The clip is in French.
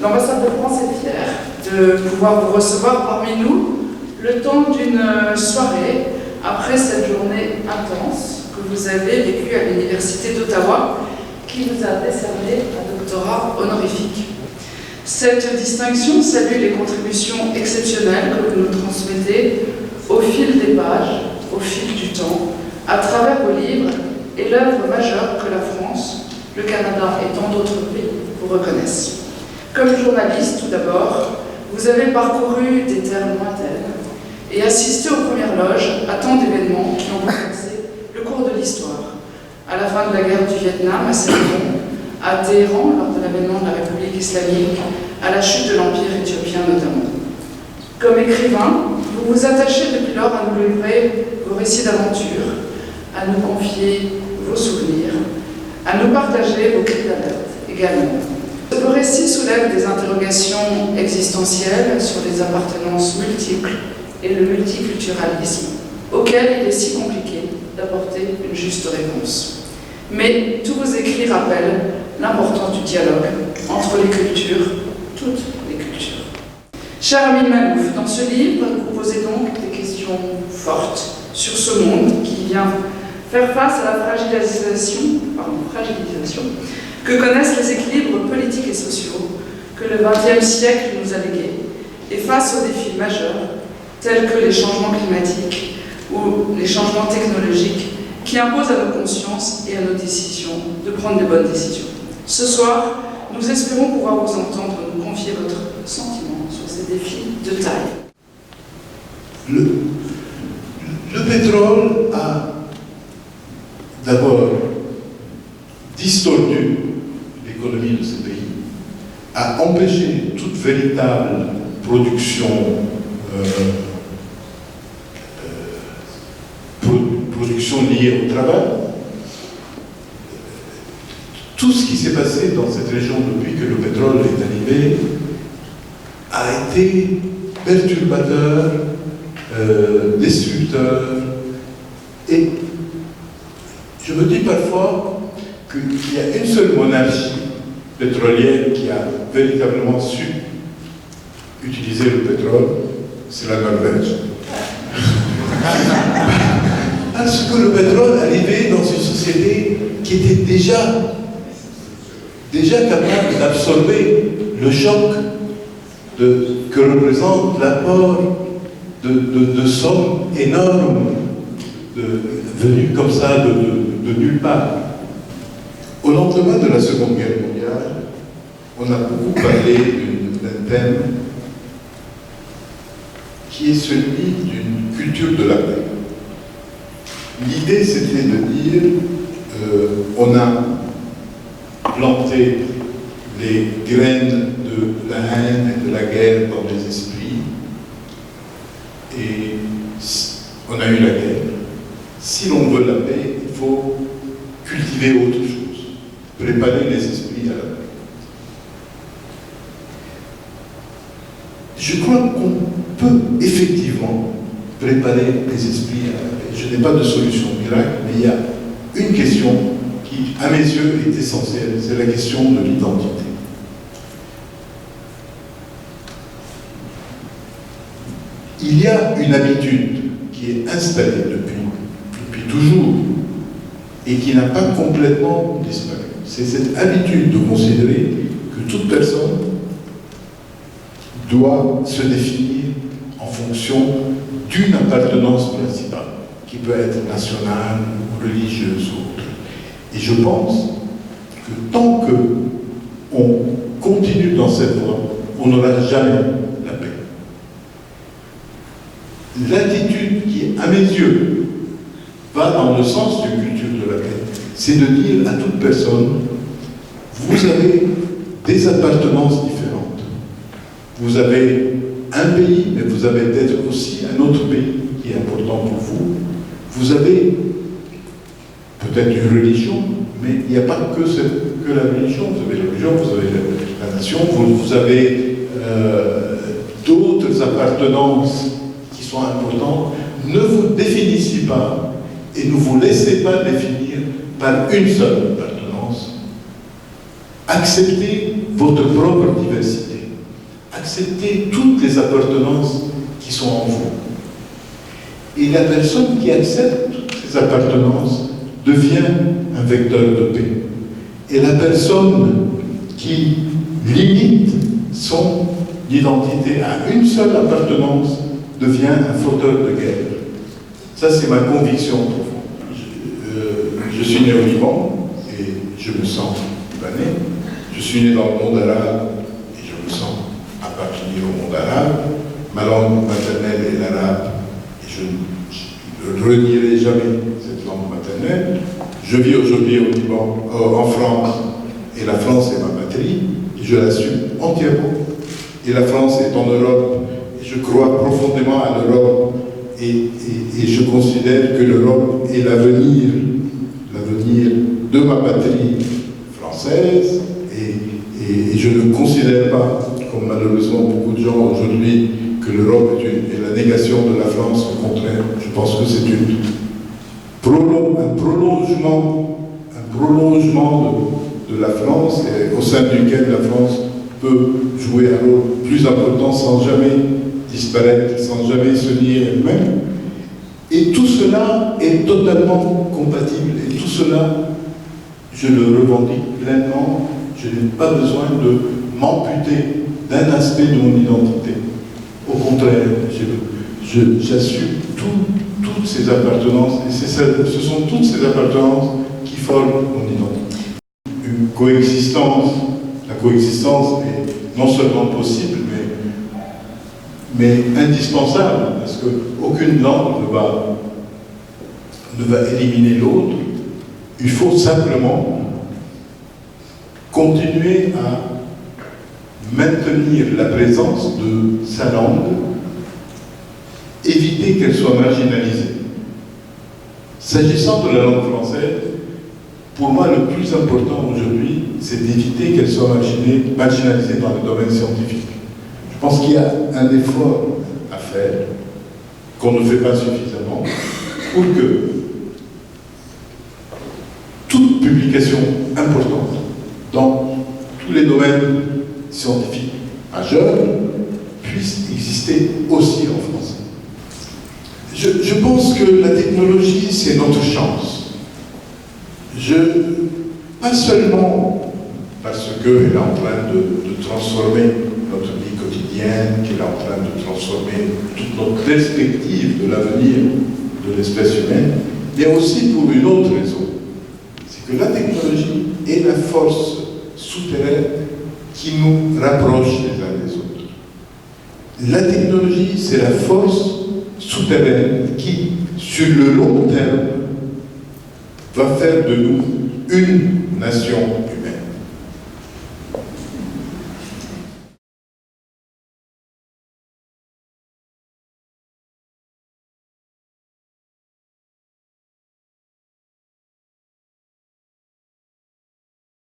L'ambassade de France est fière de pouvoir vous recevoir parmi nous le temps d'une soirée après cette journée intense que vous avez vécue à l'Université d'Ottawa qui vous a décerné un doctorat honorifique. Cette distinction salue les contributions exceptionnelles que vous nous transmettez au fil des pages, au fil du temps, à travers vos livres et l'œuvre majeure que la France, le Canada et tant d'autres pays vous reconnaissent. Comme journaliste, tout d'abord, vous avez parcouru des terres lointaines et assisté aux premières loges à tant d'événements qui ont bouleversé le cours de l'histoire. À la fin de la guerre du Vietnam, à Saigon, à Téhéran, lors de l'avènement de la République islamique, à la chute de l'Empire éthiopien notamment. Comme écrivain, vous vous attachez depuis lors à nous livrer vos récits d'aventure, à nous confier vos souvenirs, à nous partager vos cris d'alerte également. Vos récits soulèvent des interrogations existentielles sur les appartenances multiples et le multiculturalisme, auxquels il est si compliqué d'apporter une juste réponse. Mais tous vos écrits rappellent l'importance du dialogue entre les cultures, toutes les cultures. Cher ami Malouf, dans ce livre, vous posez donc des questions fortes sur ce monde qui vient faire face à la fragilisation que connaissent les équilibres politiques et sociaux que le XXe siècle nous a légués, et face aux défis majeurs tels que les changements climatiques ou les changements technologiques qui imposent à nos consciences et à nos décisions de prendre de bonnes décisions. Ce soir, nous espérons pouvoir vous entendre nous confier votre sentiment sur ces défis de taille. Le pétrole a d'abord distordu l'économie de ces pays, a empêché toute véritable production liée au travail. Tout ce qui s'est passé dans cette région depuis que le pétrole est arrivé a été perturbateur, destructeur. Et je me dis parfois qu'il y a une seule monarchie pétrolière qui a véritablement su utiliser le pétrole, c'est la Norvège. Parce que le pétrole arrivait dans une société qui était déjà capable d'absorber le choc que représente l'apport de sommes énormes venues comme ça de nulle part. Au lendemain de la Seconde Guerre mondiale, on a beaucoup parlé d'un thème qui est celui d'une culture de la paix. L'idée, c'était de dire on a planté les graines de la haine et de la guerre dans les esprits et on a eu la guerre. Si l'on veut la paix, il faut cultiver autre chose, préparer les esprits à la paix. Je crois qu'on peut effectivement préparer les esprits à la paix. Je n'ai pas de solution miracle, mais il y a une question qui, à mes yeux, est essentielle, c'est la question de l'identité. Il y a une habitude qui est installée depuis toujours et qui n'a pas complètement disparu. C'est cette habitude de considérer que toute personne doit se définir en fonction d'une appartenance principale, qui peut être nationale ou religieuse ou autre. Et je pense que tant qu'on continue dans cette voie, on n'aura jamais la paix. L'attitude qui, à mes yeux, va dans le sens d'une culture de la paix, c'est de dire à toute personne, vous avez des appartenances différentes. Vous avez un pays, mais vous avez peut-être aussi un autre pays qui est important pour vous. Vous avez peut-être une religion, mais il n'y a pas que la religion. Vous avez la religion, vous avez la nation, vous avez d'autres appartenances qui sont importantes. Ne vous définissez pas et ne vous laissez pas définir par une seule appartenance. Acceptez votre propre diversité. acceptez toutes les appartenances qui sont en vous. Et la personne qui accepte toutes ces appartenances devient un vecteur de paix. Et la personne qui limite son identité à une seule appartenance devient un fauteur de guerre. Ça, c'est ma conviction profonde. Je suis né au Liban et je me sens libanais. Je suis né dans le monde arabe et je me sens appartenir au monde arabe. Ma langue maternelle est l'arabe et je ne renierai jamais cette langue maternelle. Je vis aujourd'hui au Liban, en France, et la France est ma patrie, et je l'assume entièrement. Et la France est en Europe, et je crois profondément à l'Europe, et je considère que l'Europe est l'avenir de ma patrie française, et je ne considère pas, comme malheureusement beaucoup de gens aujourd'hui, que l'Europe est la négation de la France. Au contraire, je pense que c'est un prolongement de la France, et au sein duquel la France peut jouer un rôle plus important sans jamais disparaître, sans jamais se nier elle-même. Et tout cela est totalement compatible, et tout cela, je le revendique pleinement. Je n'ai pas besoin de m'amputer d'un aspect de mon identité. Au contraire, j'assume toutes ces appartenances, et ce sont toutes ces appartenances qui forment mon identité. Une coexistence, la coexistence est non seulement possible, mais indispensable, parce qu'aucune langue ne va éliminer l'autre. Il faut simplement continuer à maintenir la présence de sa langue, éviter qu'elle soit marginalisée. S'agissant de la langue française, pour moi, le plus important aujourd'hui, c'est d'éviter qu'elle soit marginalisée dans le domaine scientifique. Je pense qu'il y a un effort à faire, qu'on ne fait pas suffisamment, pour que toute publication importante dans tous les domaines scientifiques majeurs puisse exister aussi en français. Je pense que la technologie, c'est notre chance. Pas seulement parce qu'elle est en train de transformer notre vie quotidienne, qu'elle est en train de transformer toute notre perspective de l'avenir de l'espèce humaine, mais aussi pour une autre raison. C'est que la technologie est la force souterraine qui nous rapproche les uns des autres. La technologie, c'est la force souterraine qui, sur le long terme, va faire de nous une nation humaine.